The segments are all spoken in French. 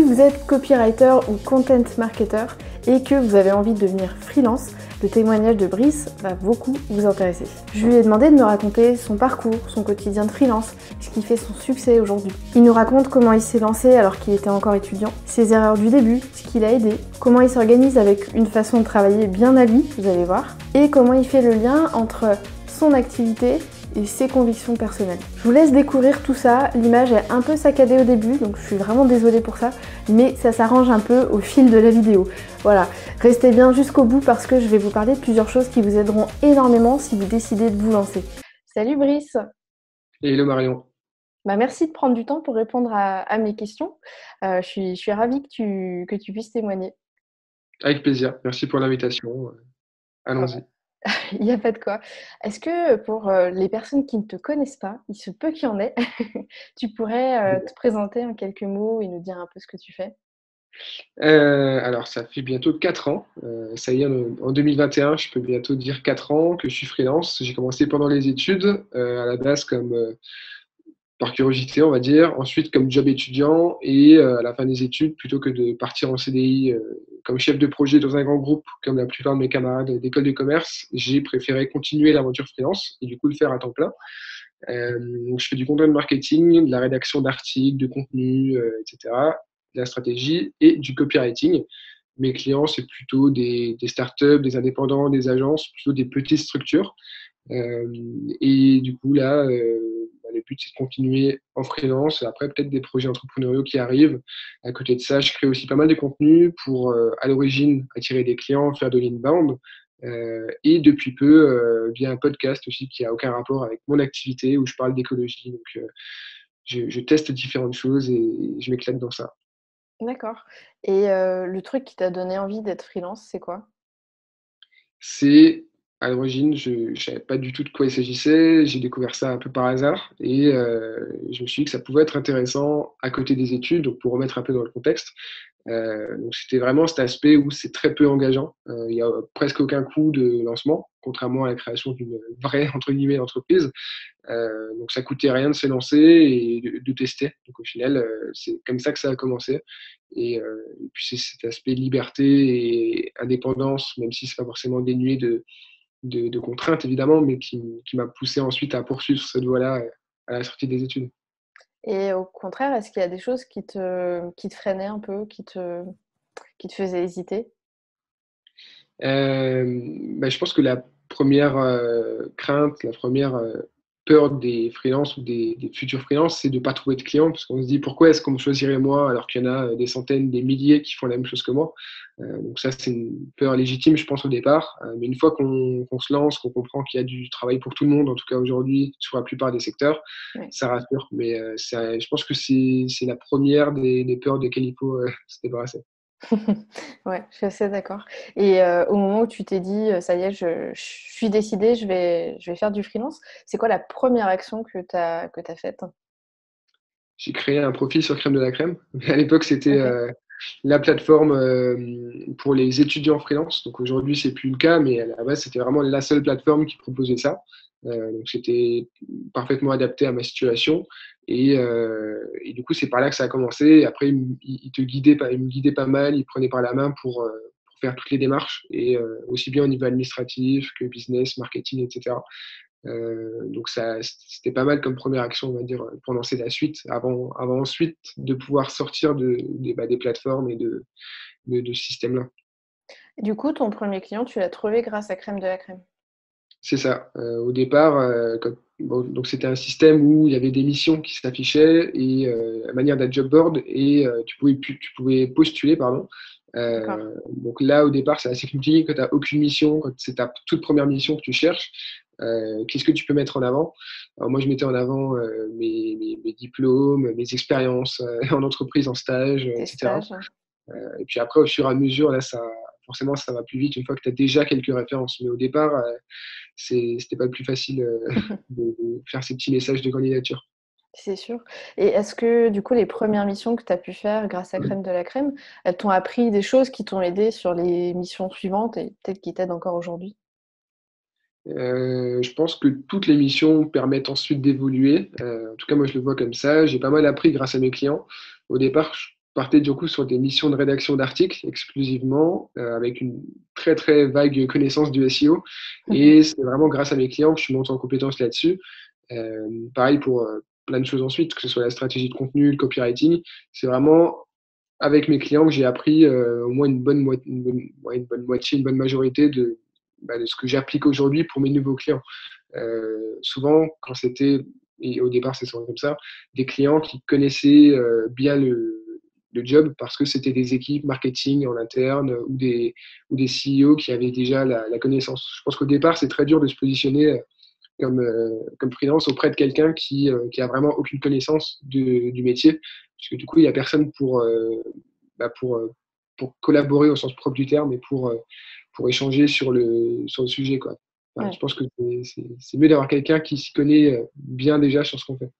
Si vous êtes copywriter ou content marketer et que vous avez envie de devenir freelance, le témoignage de Brice va beaucoup vous intéresser. Je lui ai demandé de me raconter son parcours, son quotidien de freelance, ce qui fait son succès aujourd'hui. Il nous raconte comment il s'est lancé alors qu'il était encore étudiant, ses erreurs du début, ce qui l'a aidé, comment il s'organise avec une façon de travailler bien à lui, vous allez voir, et comment il fait le lien entre son activité et ses convictions personnelles. Je vous laisse découvrir tout ça, l'image est un peu saccadée au début, donc je suis vraiment désolée pour ça, mais ça s'arrange un peu au fil de la vidéo. Voilà, restez bien jusqu'au bout parce que je vais vous parler de plusieurs choses qui vous aideront énormément si vous décidez de vous lancer. Salut Brice! Hello Marion. Merci de prendre du temps pour répondre à mes questions. Je suis ravie que tu puisses témoigner. Avec plaisir. Merci pour l'invitation. Allons-y. Il n'y a pas de quoi. Est-ce que pour les personnes qui ne te connaissent pas, il se peut qu'il y en ait, tu pourrais te présenter en quelques mots et nous dire un peu ce que tu fais? Alors, ça fait bientôt 4 ans. Ça y est, en 2021, je peux bientôt dire 4 ans que je suis freelance. J'ai commencé pendant les études, à la base comme par curiosité, on va dire. Ensuite, comme job étudiant et à la fin des études, plutôt que de partir en CDI comme chef de projet dans un grand groupe, comme la plupart de mes camarades d'école de commerce, j'ai préféré continuer l'aventure freelance et du coup le faire à temps plein. Donc je fais du content marketing, de la rédaction d'articles, de contenu, etc., de la stratégie et du copywriting. Mes clients, c'est plutôt des startups, des indépendants, des agences, plutôt des petites structures. Euh, et du coup, là, le but, c'est de continuer en freelance. Après, peut-être des projets entrepreneuriaux qui arrivent. À côté de ça, je crée aussi pas mal de contenu pour, à l'origine, attirer des clients, faire de l'inbound. Et depuis peu, via un podcast aussi qui a aucun rapport avec mon activité où je parle d'écologie. Donc, je teste différentes choses et je m'éclate dans ça. D'accord. Et le truc qui t'a donné envie d'être freelance, c'est quoi? C'est à l'origine, je ne savais pas du tout de quoi il s'agissait. J'ai découvert ça un peu par hasard et je me suis dit que ça pouvait être intéressant à côté des études, donc pour remettre un peu dans le contexte. Donc c'était vraiment cet aspect où c'est très peu engageant. Il y a presque aucun coût de lancement, contrairement à la création d'une vraie entre guillemets entreprise. Donc ça coûtait rien de se lancer et de tester. Donc au final, c'est comme ça que ça a commencé. Et puis c'est cet aspect liberté et indépendance, même si c'est pas forcément dénué de contraintes évidemment, mais qui m'a poussé ensuite à poursuivre cette voie-là à la sortie des études. Et au contraire, est-ce qu'il y a des choses qui te freinaient un peu, qui te faisaient hésiter? Je pense que la première crainte, la première peur des freelances ou des futurs freelances, c'est de ne pas trouver de clients, parce qu'on se dit pourquoi est-ce qu'on me choisirait moi alors qu'il y en a des centaines, des milliers qui font la même chose que moi. Donc ça, c'est une peur légitime, je pense, au départ. Mais une fois qu'on se lance, qu'on comprend qu'il y a du travail pour tout le monde, en tout cas aujourd'hui, sur la plupart des secteurs, Ouais. ça rassure. Mais je pense que c'est la première des peurs desquelles il faut se débarrasser. Ouais, je suis assez d'accord. Et au moment où tu t'es dit: «Ça y est, je suis décidée, je vais faire du freelance», c'est quoi la première action que tu faite? J'ai créé un profil sur Crème de la Crème. À l'époque, c'était OK, la plateforme pour les étudiants freelance. Donc aujourd'hui, c'est plus le cas, mais à la base, c'était vraiment la seule plateforme qui proposait ça. Donc c'était parfaitement adapté à ma situation. Et du coup, c'est par là que ça a commencé. Après, il te guidait, il me guidait pas mal, il prenait par la main pour faire toutes les démarches, et aussi bien au niveau administratif que business, marketing, etc. Donc ça, c'était pas mal comme première action, on va dire, pour lancer la suite, avant ensuite de pouvoir sortir des plateformes et de ce système-là. du coup, ton premier client, tu l'as trouvé grâce à Crème de la Crème? C'est ça. Au départ, bon, donc c'était un système où il y avait des missions qui s'affichaient et la manière d'un job board, et tu pouvais postuler, pardon. D'accord. Donc là, au départ, c'est assez compliqué quand tu n'as aucune mission, quand c'est ta toute première mission que tu cherches. Qu'est-ce que tu peux mettre en avant? Alors moi, je mettais en avant mes diplômes, mes expériences en entreprise, en stage, Tes etc. stages? Et puis après, au fur et à mesure, là, forcément, ça va plus vite une fois que tu as déjà quelques références. Mais au départ, c'était pas le plus facile de faire ces petits messages de candidature. C'est sûr. Et est-ce que, du coup, les premières missions que tu as pu faire grâce à Crème de la Crème, elles t'ont appris des choses qui t'ont aidé sur les missions suivantes et peut-être qui t'aident encore aujourd'hui? Je pense que toutes les missions permettent ensuite d'évoluer. En tout cas, moi, je le vois comme ça. J'ai pas mal appris grâce à mes clients. Au départ, partais du coup sur des missions de rédaction d'articles exclusivement, avec une très très vague connaissance du SEO. Et c'est vraiment grâce à mes clients que je suis monté en compétence là-dessus. Pareil pour plein de choses ensuite, que ce soit la stratégie de contenu, le copywriting. C'est vraiment avec mes clients que j'ai appris au moins une bonne moitié, une bonne majorité de ce que j'applique aujourd'hui pour mes nouveaux clients. Souvent, quand c'était, et au départ c'est souvent comme ça, des clients qui connaissaient bien le job parce que c'était des équipes marketing en interne ou des CEO qui avaient déjà la connaissance. Je pense qu'au départ, c'est très dur de se positionner comme freelance auprès de quelqu'un qui a vraiment aucune connaissance du métier, parce que du coup, il n'y a personne bah, pour, euh, pour collaborer au sens propre du terme et pour échanger sur le sujet, quoi. Enfin, je Ouais, pense que c'est mieux d'avoir quelqu'un qui s'y connaît bien déjà sur ce qu'on fait.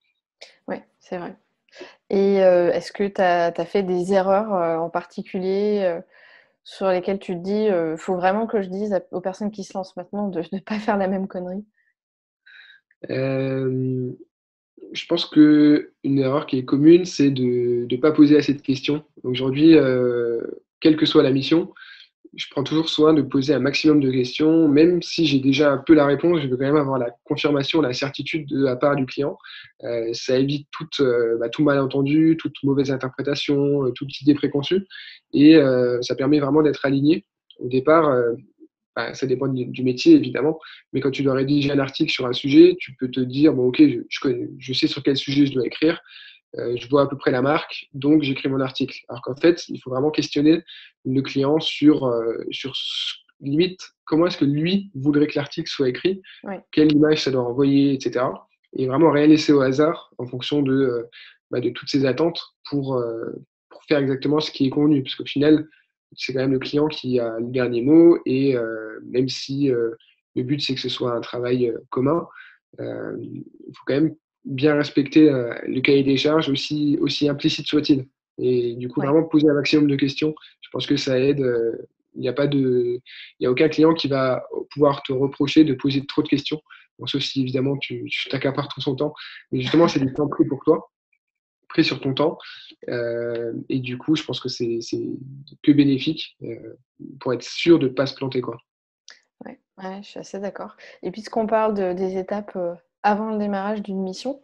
ouais, c'est vrai. Et est-ce que tu as fait des erreurs, en particulier, sur lesquelles tu te dis, «Faut vraiment que je dise aux personnes qui se lancent maintenant de ne pas faire la même connerie»? Euh, je pense que une erreur qui est commune, c'est de ne pas poser assez de questions. Aujourd'hui, quelle que soit la mission, je prends toujours soin de poser un maximum de questions, même si j'ai déjà un peu la réponse, je veux quand même avoir la confirmation, la certitude de la part du client. Ça évite tout malentendu, toute mauvaise interprétation, toute idée préconçue, et ça permet vraiment d'être aligné. Au départ, bah, ça dépend du métier évidemment, mais quand tu dois rédiger un article sur un sujet, tu peux te dire, bon ok, je sais sur quel sujet je dois écrire, je vois à peu près la marque, donc j'écris mon article. Alors qu'en fait, il faut vraiment questionner le client sur limite comment est-ce que lui voudrait que l'article soit écrit, Ouais, quelle image ça doit envoyer, etc. Et vraiment rien laisser au hasard en fonction de toutes ces attentes pour faire exactement ce qui est convenu. Parce qu'au final, c'est quand même le client qui a le dernier mot et même si le but c'est que ce soit un travail commun, il faut quand même bien respecter le cahier des charges, aussi implicite soit-il. Et du coup, ouais. vraiment poser un maximum de questions, je pense que ça aide. Il n'y a pas il y a aucun client qui va pouvoir te reprocher de poser trop de questions. Bon, sauf si évidemment tu t'accapares tout son temps. Mais justement, c'est du temps pris pour toi, pris sur ton temps. Et du coup, je pense que c'est que bénéfique pour être sûr de ne pas se planter, quoi. Ouais, ouais, je suis assez d'accord. Et puisqu'on parle des étapes avant le démarrage d'une mission,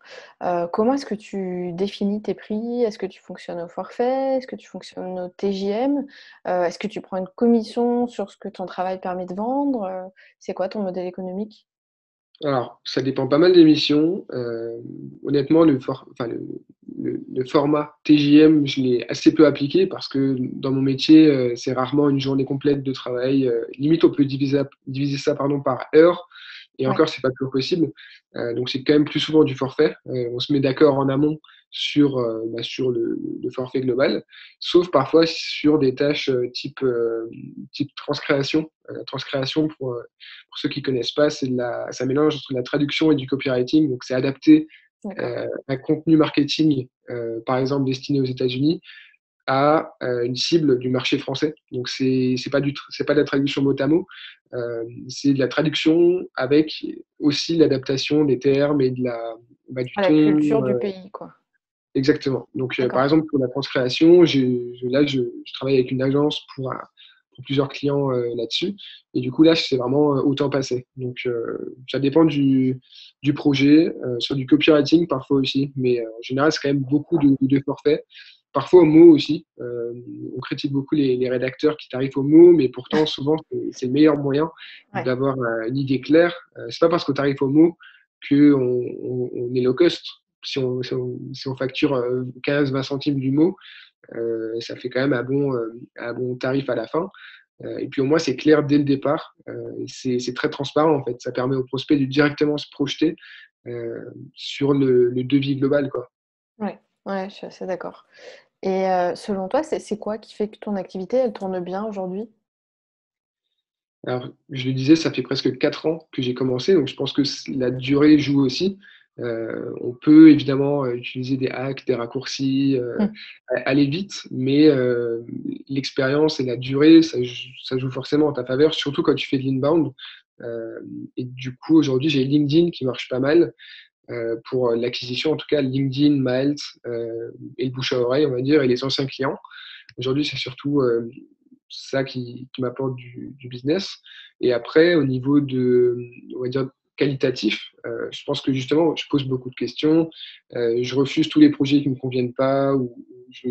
comment est-ce que tu définis tes prix? Est-ce que tu fonctionnes au forfait? Est-ce que tu fonctionnes au TJM? Est-ce que tu prends une commission sur ce que ton travail permet de vendre? C'est quoi ton modèle économique? Alors, ça dépend pas mal des missions. Honnêtement, le format TJM, je l'ai assez peu appliqué parce que dans mon métier, c'est rarement une journée complète de travail. Limite, on peut diviser ça pardon, par heure. Et Ouais, encore, c'est pas toujours possible. Donc, c'est quand même plus souvent du forfait. On se met d'accord en amont sur le forfait global, sauf parfois sur des tâches type transcréation. Transcréation, pour ceux qui connaissent pas, ça mélange entre la traduction et du copywriting. Donc, c'est adapté d'accord. un contenu marketing, par exemple destiné aux États-Unis, à une cible du marché français. Donc, c'est pas de la traduction mot à mot, c'est de la traduction avec aussi l'adaptation des termes et du À la ton. culture du pays, quoi. Exactement. Donc, par D'accord. exemple, pour la transcréation, je travaille avec une agence pour plusieurs clients là-dessus. Et du coup, là, c'est vraiment au temps passé. Donc, ça dépend du projet. Sur du copywriting, parfois aussi. Mais en général, c'est quand même beaucoup de forfaits. Parfois au mot aussi. On critique beaucoup les rédacteurs qui tarifent au mot, mais pourtant, souvent, c'est le meilleur moyen Ouais. d'avoir une idée claire. C'est pas parce qu'on tarif au mot qu'on est low cost. Si on facture 15-20 centimes du mot, ça fait quand même un bon tarif à la fin. Et puis au moins, c'est clair dès le départ. C'est très transparent en fait. Ça permet au prospect de directement se projeter sur le devis global, quoi. Ouais. Ouais, je suis assez d'accord. Et selon toi, c'est quoi qui fait que ton activité, elle tourne bien aujourd'hui? Alors, je le disais, ça fait presque 4 ans que j'ai commencé, donc je pense que la durée joue aussi. On peut évidemment utiliser des hacks, des raccourcis, Mmh. aller vite, mais l'expérience et la durée, ça joue forcément en ta faveur, surtout quand tu fais de l'inbound. Et du coup, aujourd'hui, j'ai LinkedIn qui marche pas mal. pour l'acquisition, en tout cas LinkedIn, Maelt et le bouche à oreille, on va dire, et les anciens clients. Aujourd'hui, c'est surtout ça qui m'apporte du business. Et après, au niveau on va dire, qualitatif, je pense que justement, je pose beaucoup de questions. Je refuse tous les projets qui ne me conviennent pas ou je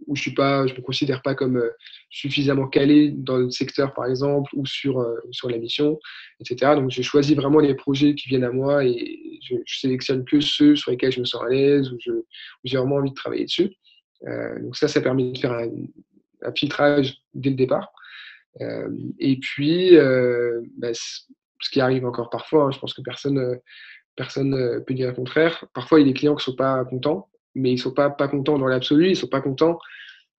me considère pas comme suffisamment calé dans le secteur, par exemple, ou sur la mission, etc. Donc, je choisis vraiment les projets qui viennent à moi et je sélectionne que ceux sur lesquels je me sens à l'aise ou où j'ai vraiment envie de travailler dessus. Donc ça permet de faire un filtrage dès le départ. Et puis, ce qui arrive encore parfois, hein, je pense que personne peut dire le contraire. Parfois, il y a des clients qui ne sont pas contents, mais ils ne sont pas contents dans l'absolu, ils ne sont pas contents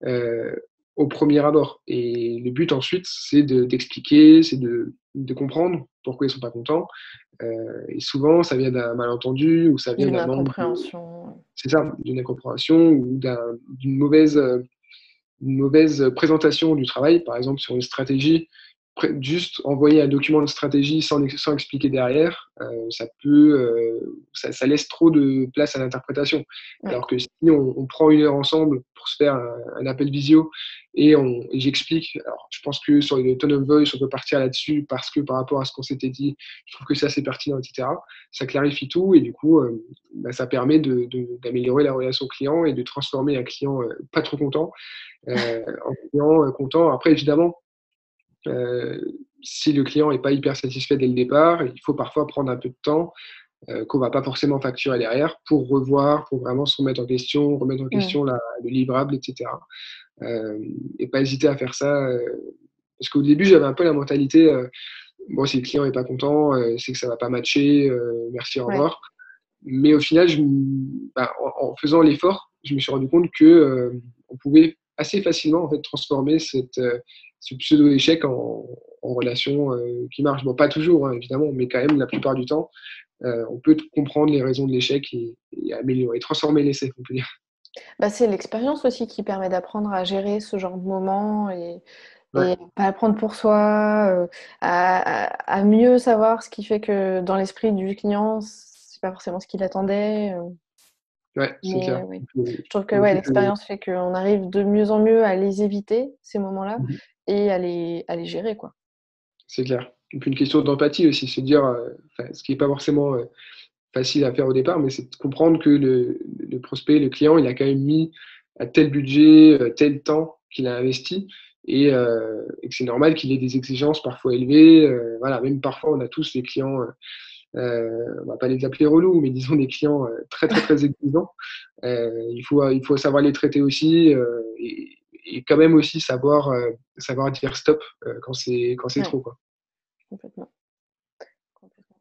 euh, au premier abord. Et le but ensuite, c'est d'expliquer, c'est de comprendre pourquoi ils ne sont pas contents. Et souvent, ça vient d'un malentendu ou ça vient D'une d'un manque incompréhension. c'est ça, d'une incompréhension ou d'une mauvaise présentation du travail, par exemple sur une stratégie. Juste envoyer un document de stratégie sans expliquer derrière, ça laisse trop de place à l'interprétation. Ouais. Alors que si on prend une heure ensemble pour se faire un appel visio et j'explique, alors je pense que sur le tone of voice, on peut partir là-dessus parce que par rapport à ce qu'on s'était dit, je trouve que c'est assez pertinent, etc. Ça clarifie tout et du coup, ça permet d'améliorer la relation client et de transformer un client pas trop content en client content. Après, évidemment, si le client n'est pas hyper satisfait dès le départ, il faut parfois prendre un peu de temps qu'on ne va pas forcément facturer derrière pour revoir, pour vraiment se remettre en question le livrable, etc. Et pas hésiter à faire ça. Parce qu'au début, j'avais un peu la mentalité, bon, si le client n'est pas content, c'est que ça ne va pas matcher, merci, au revoir. Mais au final, en faisant l'effort, je me suis rendu compte que on pouvait assez facilement en fait, transformer ce pseudo-échec en relation qui marche. Bon, pas toujours, hein, évidemment, mais quand même, la plupart du temps, on peut comprendre les raisons de l'échec et améliorer, transformer l'essai, on peut dire. C'est l'expérience aussi qui permet d'apprendre à gérer ce genre de moments Ouais. et pas à le prendre pour soi, à mieux savoir ce qui fait que dans l'esprit du client, c'est pas forcément ce qu'il attendait. Ouais, c'est clair. Oui. Donc, Je trouve que pour le ouais, coup, l'expérience fait qu'on arrive de mieux en mieux à les éviter, ces moments-là, et à les gérer, quoi. c'est clair. Donc, une question d'empathie aussi, se dire, ce qui n'est pas forcément facile à faire au départ, mais c'est de comprendre que le prospect, le client, il a quand même mis à tel budget, tel temps qu'il a investi et que c'est normal qu'il ait des exigences parfois élevées. Voilà, même parfois, on a tous des clients, on va pas les appeler relous, mais disons des clients très, très, très exigeants. Il faut savoir les traiter aussi et quand même aussi savoir dire stop quand c'est Ouais, trop, quoi. complètement, complètement.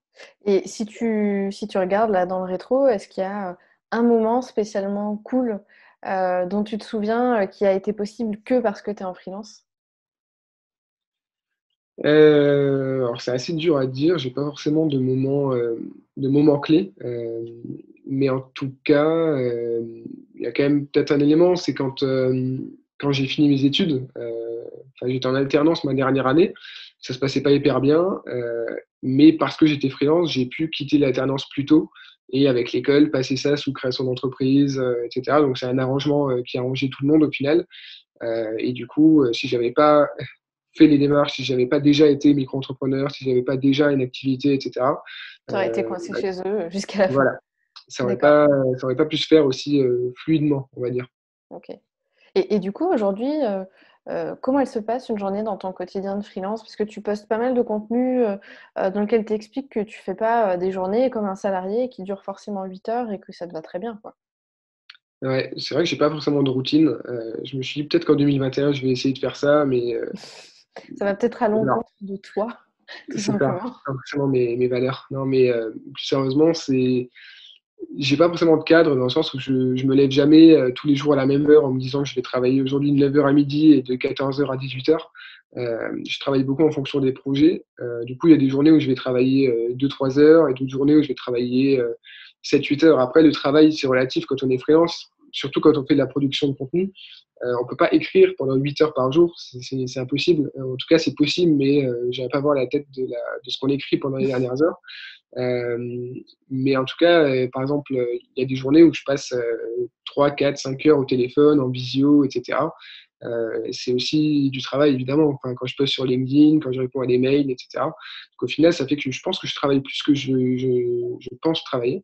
Et si tu regardes là dans le rétro, est-ce qu'il y a un moment spécialement cool dont tu te souviens qui a été possible que parce que tu es en freelance? Alors c'est assez dur à dire, j'ai pas forcément de moments clés, mais en tout cas, il y a quand même peut-être un élément, c'est quand j'ai fini mes études, enfin j'étais en alternance ma dernière année, ça se passait pas hyper bien, mais parce que j'étais freelance, j'ai pu quitter l'alternance plus tôt et avec l'école, passer ça sous création d'entreprise, et cetera. Donc c'est un arrangement, qui a arrangé tout le monde au final, et du coup, si j'avais pas fait les démarches, si j'avais pas déjà été micro-entrepreneur, si j'avais pas déjà une activité, etc. Tu aurais été Euh, coincé chez eux jusqu'à la fin. voilà, ça aurait D'accord, pas, ça aurait pas pu se faire aussi fluidement, on va dire. ok. Et du coup, aujourd'hui, comment elle se passe une journée dans ton quotidien de freelance? Parce que tu postes pas mal de contenu dans lequel tu expliques que tu fais pas des journées comme un salarié qui durent forcément 8 heures et que ça te va très bien, quoi. Ouais, c'est vrai que j'ai pas forcément de routine. Je me suis dit peut-être qu'en 2021, je vais essayer de faire ça, mais Ça va peut-être à non, l'encontre de toi, tout c'est ça, simplement. c'est pas forcément mes valeurs. Non, mais plus sérieusement, j'ai pas forcément de cadre dans le sens où je me lève jamais tous les jours à la même heure en me disant que je vais travailler aujourd'hui de 9 heures à midi et de 14 heures à 18 heures. Je travaille beaucoup en fonction des projets. Du coup, il y a des journées où je vais travailler 2-3 heures et d'autres journées où je vais travailler 7-8 heures. Après, le travail, c'est relatif quand on est freelance. surtout quand on fait de la production de contenu, on peut pas écrire pendant 8 heures par jour, c'est impossible. En tout cas, c'est possible, mais j'arrive pas à voir la tête de ce qu'on écrit pendant les dernières heures. Euh, mais en tout cas, par exemple, il y a des journées où je passe 3, 4, 5 heures au téléphone, en visio, etc. C'est aussi du travail, évidemment. Enfin, quand je poste sur LinkedIn, quand je réponds à des mails, etc. Donc, au final, ça fait que je pense que je travaille plus que je pense travailler.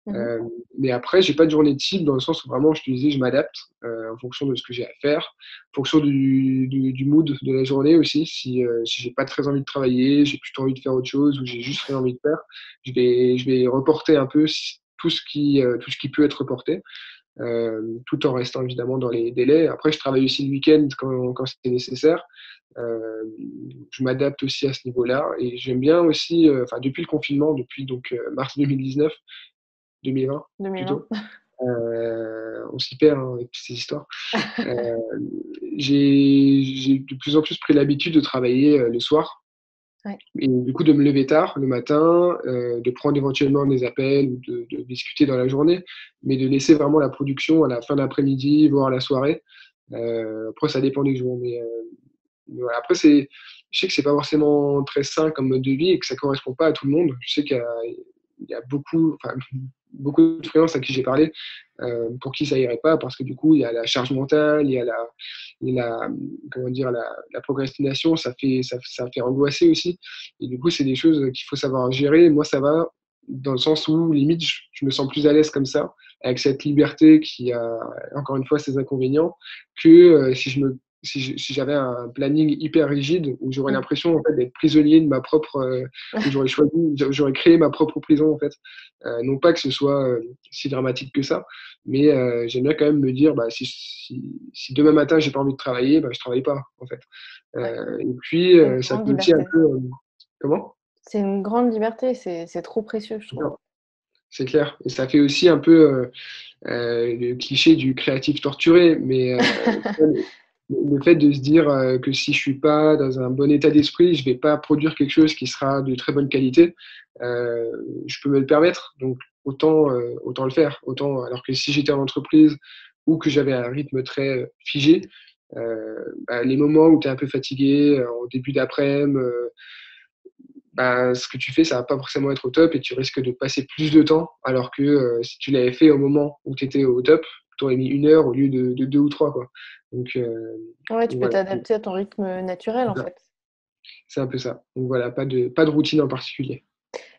Mhm. Euh, mais après, j'ai pas de journée type dans le sens où vraiment, je te disais, je m'adapte en fonction de ce que j'ai à faire, en fonction du mood de la journée aussi. Si j'ai pas très envie de travailler, j'ai plutôt envie de faire autre chose ou j'ai juste rien envie de faire, je vais reporter un peu tout ce qui peut être reporté, tout en restant évidemment dans les délais. Après, je travaille aussi le week-end quand c'est nécessaire. Euh, je m'adapte aussi à ce niveau-là et j'aime bien aussi, enfin depuis le confinement, depuis donc mars 2019, 2020 plutôt. 2020. On s'y perd hein, avec toutes ces histoires. Euh, j'ai de plus en plus pris l'habitude de travailler le soir Ouais. et du coup de me lever tard le matin, de prendre éventuellement des appels ou de discuter dans la journée, mais de laisser vraiment la production à la fin d'après-midi, voire à la soirée. Après, ça dépend des jours, mais voilà. Après, je sais que c'est pas forcément très sain comme mode de vie et que ça correspond pas à tout le monde. Je sais qu'il y a beaucoup, enfin, beaucoup de freelances à qui j'ai parlé pour qui ça irait pas parce que du coup, il y a la charge mentale, il y a comment dire, la procrastination, ça fait angoisser aussi. Et du coup, c'est des choses qu'il faut savoir gérer. Moi, ça va dans le sens où, limite, je me sens plus à l'aise comme ça, avec cette liberté qui a, encore une fois, ses inconvénients, que si j'avais un planning hyper rigide où j'aurais Mm. l'impression en fait d'être prisonnier de ma propre, où j'aurais créé ma propre prison en fait. Non pas que ce soit si dramatique que ça, mais j'aime bien quand même me dire, bah, si demain matin j'ai pas envie de travailler, bah, je travaille pas en fait. Ouais. Et puis C'est une ça grande peut aussi un liberté. peu, comment? C'est une grande liberté, c'est trop précieux, je trouve. Non, c'est clair. Et ça fait aussi un peu le cliché du créatif torturé, mais le fait de se dire que si je suis pas dans un bon état d'esprit, je vais pas produire quelque chose qui sera de très bonne qualité, euh, je peux me le permettre. Donc autant le faire. Autant, alors que si j'étais en entreprise ou que j'avais un rythme très figé, bah, les moments où tu es un peu fatigué, au début d'après-midi, bah, ce que tu fais, ça va pas forcément être au top et tu risques de passer plus de temps, alors que si tu l'avais fait au moment où tu étais au top, tu aurais mis 1 heure au lieu de 2 ou 3, quoi. Donc, Ouais, tu peux voilà, t'adapter à ton rythme naturel, en fait. c'est un peu ça. Donc voilà, pas de routine en particulier.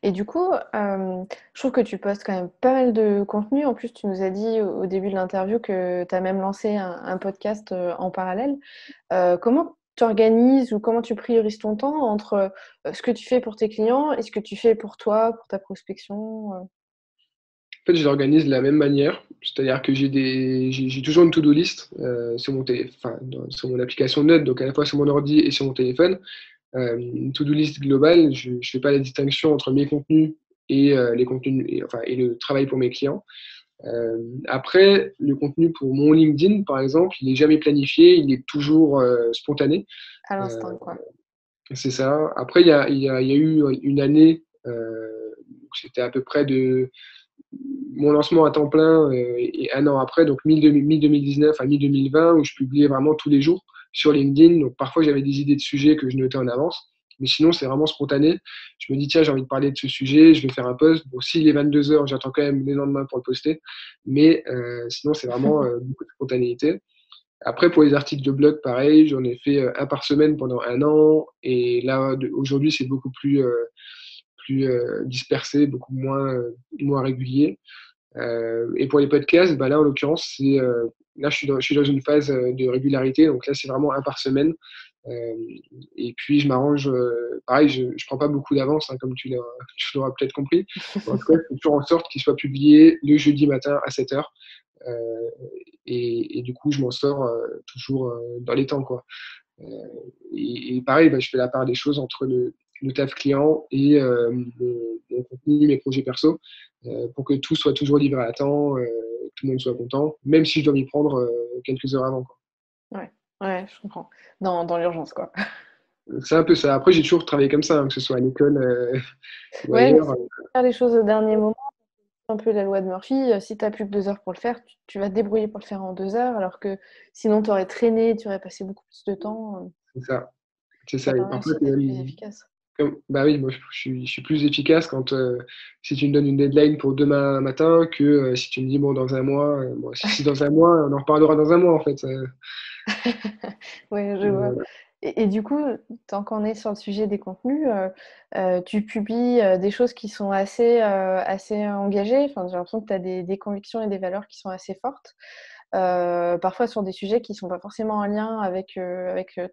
Et du coup, je trouve que tu postes quand même pas mal de contenu. En plus, tu nous as dit au début de l'interview que tu as même lancé un podcast en parallèle. Comment tu organises ou comment tu priorises ton temps entre ce que tu fais pour tes clients et ce que tu fais pour toi, pour ta prospection? En fait, je l'organise de la même manière, c'est-à-dire que j'ai toujours une to-do list sur sur mon application Note, donc à la fois sur mon ordi et sur mon téléphone. Une to-do list globale, je ne fais pas la distinction entre mes contenus et les contenus, et le travail pour mes clients. Après, le contenu pour mon LinkedIn, par exemple, il n'est jamais planifié, il est toujours spontané. À Euh, l'instant, quoi. c'est ça. Après, il y a eu une année, c'était à peu près de mon lancement à temps plein et un an après, donc mi-2019 à mi-2020, où je publiais vraiment tous les jours sur LinkedIn. Donc parfois, j'avais des idées de sujets que je notais en avance. Mais sinon, c'est vraiment spontané. Je me dis, tiens, j'ai envie de parler de ce sujet, je vais faire un post. Bon, s'il est 22 heures, j'attends quand même le lendemain pour le poster. Mais sinon, c'est vraiment beaucoup de spontanéité. Après, pour les articles de blog, pareil, j'en ai fait un par semaine pendant un an. Et là, aujourd'hui, c'est beaucoup plus dispersé, beaucoup moins régulier. Et pour les podcasts, bah là, en l'occurrence, là, je suis dans une phase de régularité. Donc là, c'est vraiment un par semaine. Euh, et puis, je m'arrange, pareil, je ne prends pas beaucoup d'avance, hein, comme tu l'auras peut-être compris. En tout cas, je fais toujours en sorte qu'il soit publié le jeudi matin à 7 heures. Euh, et du coup, je m'en sors toujours dans les temps, quoi. Euh, et pareil, bah, je fais la part des choses entre le taf client et mon contenu, mes projets perso, pour que tout soit toujours livré à temps, que tout le monde soit content, même si je dois m'y prendre quelques heures avant, quoi. Ouais, ouais, je comprends. Dans l'urgence, quoi. C'est un peu ça. Après, j'ai toujours travaillé comme ça, hein, que ce soit à l'école ou Ouais, mais ailleurs. c'est faire les choses au dernier moment. un peu la loi de Murphy, si tu as plus que 2 heures pour le faire, tu vas te débrouiller pour le faire en 2 heures, alors que sinon tu aurais traîné, tu aurais passé beaucoup plus de temps, C'est ça, c'est ça ça. Et permet parfois, aussi d'être plus efficace. bah oui, moi je suis plus efficace quand si tu me donnes une deadline pour demain matin que si tu me dis bon dans un mois, bon, si dans un mois, on en reparlera dans un mois en fait. Oui, je vois. Voilà. Et du coup, tant qu'on est sur le sujet des contenus, tu publies, des choses qui sont assez engagées. Enfin, j'ai l'impression que tu as des convictions et des valeurs qui sont assez fortes. Parfois sur des sujets qui sont pas forcément en lien avec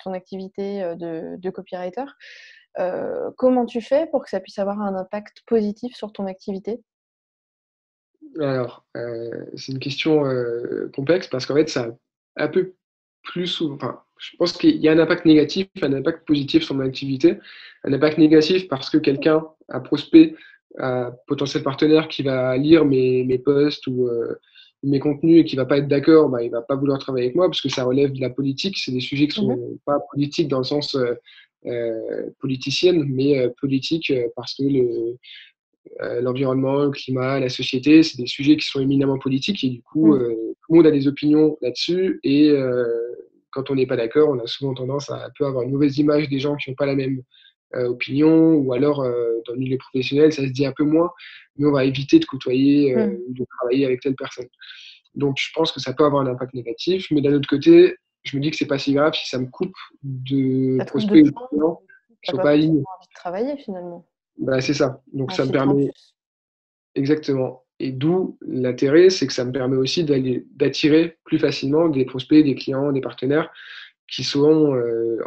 ton activité, de copywriter. Comment tu fais pour que ça puisse avoir un impact positif sur ton activité? Alors, c'est une question, complexe parce qu'en fait, ça a un peu plus souvent enfin, je pense qu'il y a un impact négatif, un impact positif sur mon activité. Un impact négatif parce que quelqu'un, un prospect, un potentiel partenaire qui va lire mes posts ou mes contenus et qui va pas être d'accord, bah, il va pas vouloir travailler avec moi parce que ça relève de la politique. C'est des sujets qui Mmh. sont pas politiques dans le sens, politicienne, mais politiques, parce que l'environnement, le climat, la société, c'est des sujets qui sont éminemment politiques et du coup, Mmh. tout le monde a des opinions là-dessus et quand on n'est pas d'accord, on a souvent tendance à un peu avoir une mauvaise image des gens qui n'ont pas la même opinion ou alors dans le milieu professionnel, ça se dit un peu moins, mais on va éviter de côtoyer Mmh. ou de travailler avec telle personne. Donc je pense que ça peut avoir un impact négatif, mais d'un autre côté, je me dis que c'est pas si grave si ça me coupe de Ça te coupe de prospects ou de gens, clients tu qui as sont pas pas alignés. forcément envie de travailler finalement. Bah, c'est ça. Donc Un ça me filtre en permet plus. exactement. Et d'où l'intérêt, c'est que ça me permet aussi d'attirer plus facilement des prospects, des clients, des partenaires qui sont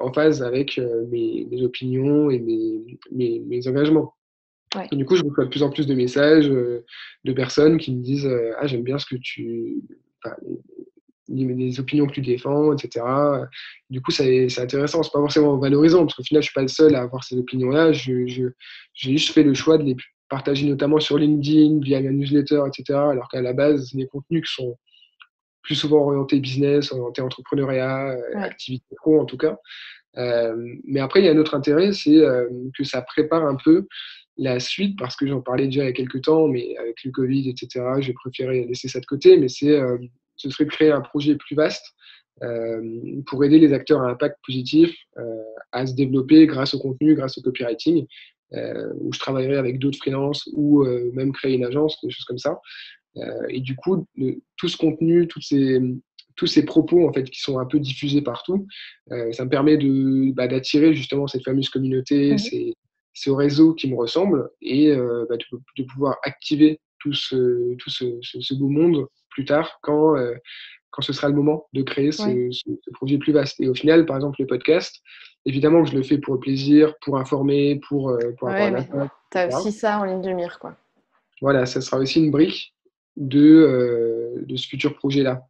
en phase avec mes opinions et mes engagements. Ouais. Et du coup, je reçois de plus en plus de messages de personnes qui me disent ah, j'aime bien ce que tu. Enfin, les opinions que tu défends, etc. Du coup, c'est intéressant. C'est pas forcément valorisant, parce qu'au final, je suis pas le seul à avoir ces opinions-là. J'ai juste fait le choix de les partager notamment sur LinkedIn, via ma newsletter, etc. Alors qu'à la base, c'est des contenus qui sont plus souvent orientés business, orientés entrepreneuriat, Ouais. activité pro en tout cas. Mais après, il y a un autre intérêt, c'est que ça prépare un peu la suite, parce que j'en parlais déjà il y a quelques temps, mais avec le Covid, etc., j'ai préféré laisser ça de côté, mais ce serait de créer un projet plus vaste euh, pour aider les acteurs à impact positif à se développer grâce au contenu, grâce au copywriting, où je travaillerai avec d'autres freelances ou même créer une agence, des choses comme ça. Et du coup, tout ce contenu, tous ces propos en fait qui sont un peu diffusés partout, ça me permet d'attirer justement cette fameuse communauté, Mmh. ces réseaux qui me ressemblent et de pouvoir activer ce beau monde plus tard quand ce sera le moment de créer Ouais. ce projet plus vaste. Et au final, par exemple, le podcast, évidemment que je le fais pour le plaisir, pour informer, pour avoir Ouais, un mais impact, tu as etc. aussi ça en ligne de mire, quoi. Voilà, ça sera aussi une brique de ce futur projet-là.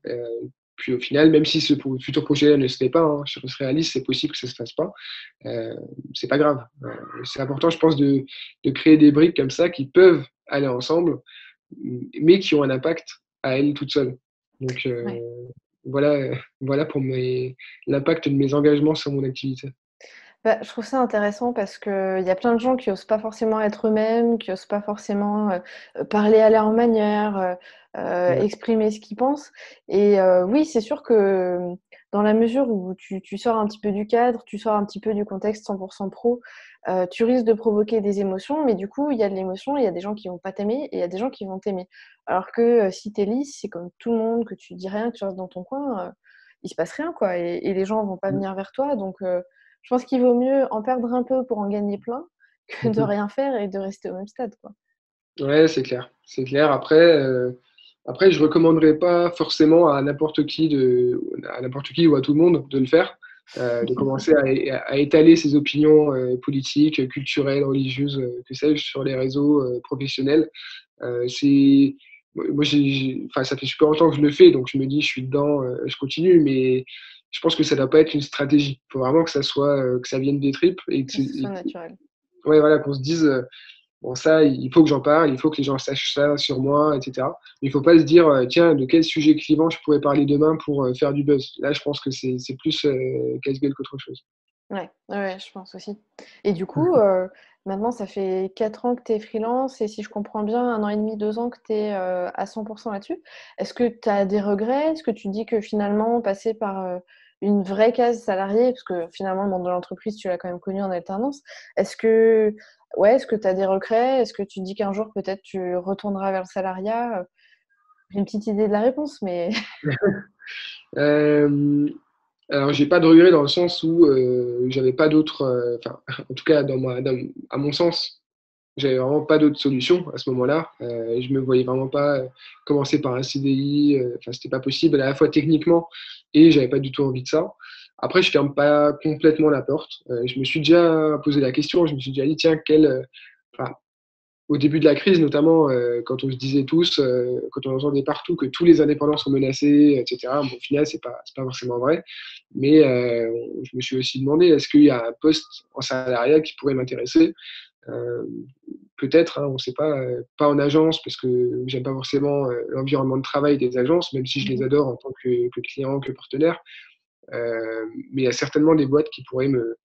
Puis au final, même si futur projet ne se fait pas, hein, je reste réaliste, c'est possible que ça ne se fasse pas, euh, c'est pas grave. C'est important, je pense, de créer des briques comme ça qui peuvent aller ensemble, mais qui ont un impact à elles toutes seules. Donc Ouais. voilà pour l'impact de mes engagements sur mon activité. Bah, je trouve ça intéressant parce qu'il y a plein de gens qui osent pas forcément être eux-mêmes, qui osent pas forcément, parler à leur manière, Ouais. exprimer ce qu'ils pensent et oui, c'est sûr que, dans la mesure où tu sors un petit peu du cadre, tu sors un petit peu du contexte 100 pro, tu risques de provoquer des émotions, mais du coup, il y a de l'émotion, il y a des gens qui vont pas t'aimer et il y a des gens qui vont t'aimer. Alors que, si tu es lisse, c'est comme tout le monde, que tu dis rien, que tu restes dans ton coin, il se passe rien, quoi et les gens vont pas venir vers toi donc je pense qu'il vaut mieux en perdre un peu pour en gagner plein que de rien faire et de rester au même stade, quoi. Ouais, c'est clair. C'est clair. Après, je recommanderais pas forcément à n'importe qui ou à tout le monde de le faire, de commencer à étaler ses opinions politiques, culturelles, religieuses, que sais-je, sur les réseaux professionnels. C'est moi, enfin, ça fait super longtemps que je le fais, donc je me dis, je suis dedans, je continue, mais je pense que ça doit pas être une stratégie. Il faut vraiment que ça soit, que ça vienne des tripes Que ce soit naturel. ouais, voilà, qu'on se dise. Bon, ça, il faut que j'en parle, il faut que les gens sachent ça sur moi, etc. Mais il ne faut pas se dire, tiens, de quel sujet clivant je pourrais parler demain pour faire du buzz. Là, je pense que c'est plus casse-gueule qu'autre chose. Ouais, ouais, ouais, je pense aussi. Et du coup, maintenant ça fait 4 ans que tu es freelance et si je comprends bien, 1 an et demi, 2 ans que tu es, à 100 là-dessus. Est-ce que tu as des regrets? Est-ce que tu dis que finalement passer par, une vraie case salariée, parce que finalement le monde de l'entreprise, tu l'as quand même connu en alternance. Est-ce que ouais, est-ce que tu as des regrets? Est-ce que tu dis qu'un jour peut-être tu retourneras vers le salariat? J'ai une petite idée de la réponse, mais Euh, alors, j'ai pas de regrets dans le sens où j'avais pas d'autres. Enfin, en tout cas, à mon sens, j'avais vraiment pas d'autre solution à ce moment-là. Je me voyais vraiment pas commencer par un CDI. Enfin, c'était pas possible à la fois techniquement et j'avais pas du tout envie de ça. Après, je ferme pas complètement la porte. Je me suis déjà posé la question. Je me suis déjà dit, tiens, enfin, au début de la crise, notamment, quand on se disait tous, quand on entendait partout que tous les indépendants sont menacés, etc. Bon, au final, c'est pas forcément vrai. Mais je me suis aussi demandé, est-ce qu'il y a un poste en salariat qui pourrait m'intéresser? Euh, Peut-être, hein, on ne sait pas, pas en agence, parce que j'aime pas forcément l'environnement de travail des agences, même si je les mmh. adore en tant que client, que partenaire. Mais il y a certainement des boîtes qui pourraient me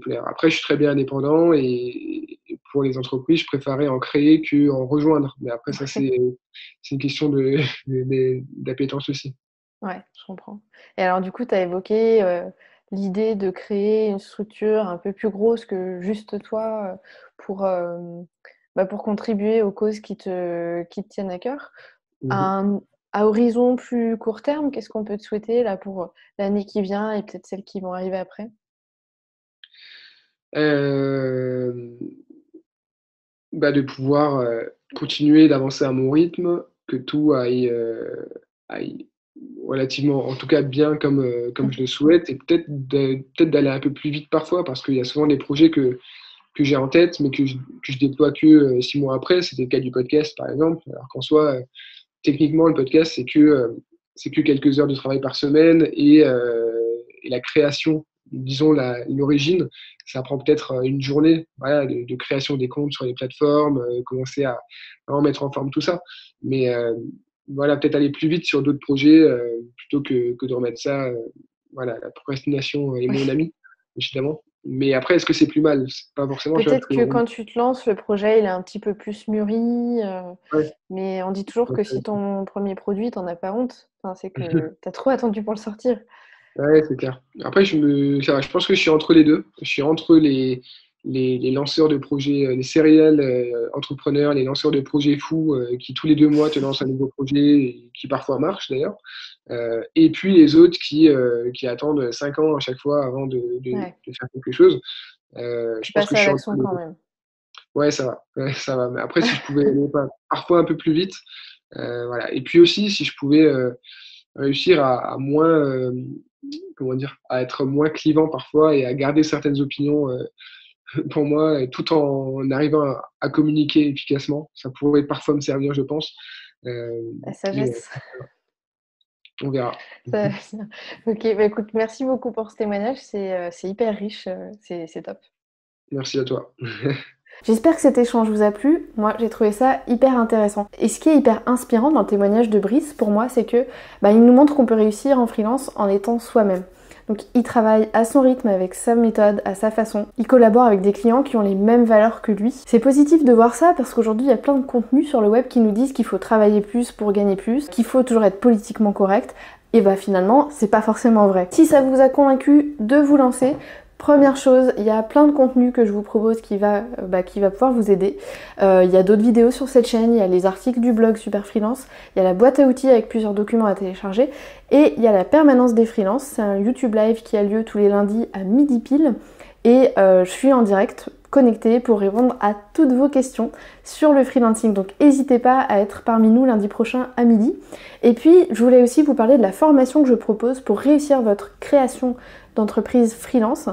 plaire. Après, je suis très bien indépendant et pour les entreprises, je préférais en créer qu'en rejoindre. Mais après, ça, c'est une question d'appétence aussi. Ouais, je comprends. Et alors du coup, tu as évoqué, l'idée de créer une structure un peu plus grosse que juste toi, pour, pour contribuer aux causes qui te tiennent à cœur. Mhm. À un à horizon plus court terme, qu'est-ce qu'on peut te souhaiter là pour, l'année qui vient et peut-être celles qui vont arriver après? Euh, de pouvoir continuer d'avancer à mon rythme, que tout aille relativement, en tout cas bien comme je le souhaite, et peut-être d'aller un peu plus vite parfois, parce qu'il y a souvent des projets que j'ai en tête, mais que je déploie que 6 mois après. C'était le cas du podcast, par exemple, alors qu'en soi, techniquement, le podcast, c'est que quelques heures de travail par semaine et la création, disons l'origine, ça prend peut-être une journée, voilà, de création des comptes sur les plateformes, commencer à vraiment mettre en forme tout ça. Mais voilà, peut-être aller plus vite sur d'autres projets plutôt que de remettre ça. Voilà, la procrastination est mon Oui. ami, évidemment. Mais après, est-ce que c'est plus mal? C'est pas forcément, tu vois, parce Peut-être que que quand tu te lances, le projet, il est un petit peu plus mûri, ouais, mais on dit toujours que si ton premier produit, tu en as pas honte. Enfin, c'est que tu as trop attendu pour le sortir. ouais, c'est clair. Après, ça va, je pense que je suis entre les deux. Je suis entre les lanceurs de projets, les serial entrepreneurs, les lanceurs de projets fous qui tous les 2 mois te lancent un nouveau projet et qui parfois marchent d'ailleurs. Et puis les autres qui attendent 5 ans à chaque fois avant Ouais, de faire quelque chose. Je tu pense que passes je à suis entre l'action les quand deux. même. Ouais, ça va. Ouais, ça va. Mais après, si je pouvais aller parfois un peu plus vite, voilà. Et puis aussi, si je pouvais réussir à moins, comment dire, à être moins clivant parfois et à garder certaines opinions pour moi, tout en arrivant à communiquer efficacement. Ça pourrait parfois me servir, je pense. La Et voilà, sagesse. on verra. Ça OK, bah, écoute, merci beaucoup pour ce témoignage, c'est hyper riche, c'est top. Merci à toi. J'espère que cet échange vous a plu. Moi, j'ai trouvé ça hyper intéressant. Et ce qui est hyper inspirant dans le témoignage de Brice, pour moi, c'est que il nous montre qu'on peut réussir en freelance en étant soi-même. Donc, il travaille à son rythme, avec sa méthode, à sa façon. Il collabore avec des clients qui ont les mêmes valeurs que lui. C'est positif de voir ça parce qu'aujourd'hui, il y a plein de contenus sur le web qui nous disent qu'il faut travailler plus pour gagner plus, qu'il faut toujours être politiquement correct. Et finalement, c'est pas forcément vrai. Si ça vous a convaincu de vous lancer, première chose, il y a plein de contenus que je vous propose qui va pouvoir vous aider. Il y a d'autres vidéos sur cette chaîne, il y a les articles du blog Super Freelance, il y a la boîte à outils avec plusieurs documents à télécharger et il y a la permanence des freelances, c'est un YouTube live qui a lieu tous les lundis à midi pile et je suis en direct connectée pour répondre à toutes vos questions sur le freelancing. Donc n'hésitez pas à être parmi nous lundi prochain à midi. Et puis je voulais aussi vous parler de la formation que je propose pour réussir votre création d'entreprise freelance.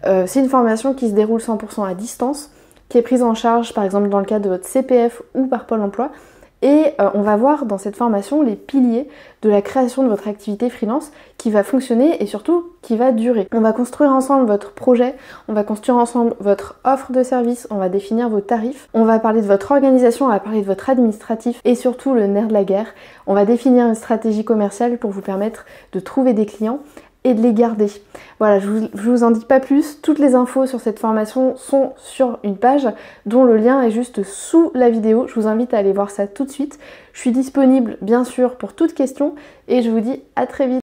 C'est une formation qui se déroule 100% à distance, qui est prise en charge par exemple dans le cadre de votre CPF ou par Pôle emploi. Et on va voir dans cette formation les piliers de la création de votre activité freelance qui va fonctionner et surtout qui va durer. On va construire ensemble votre projet, on va construire ensemble votre offre de service, on va définir vos tarifs, on va parler de votre organisation, on va parler de votre administratif et surtout le nerf de la guerre. On va définir une stratégie commerciale pour vous permettre de trouver des clients et de les garder. Voilà, je vous en dis pas plus, toutes les infos sur cette formation sont sur une page dont le lien est juste sous la vidéo. Je vous invite à aller voir ça tout de suite. Je suis disponible bien sûr pour toute question et je vous dis à très vite.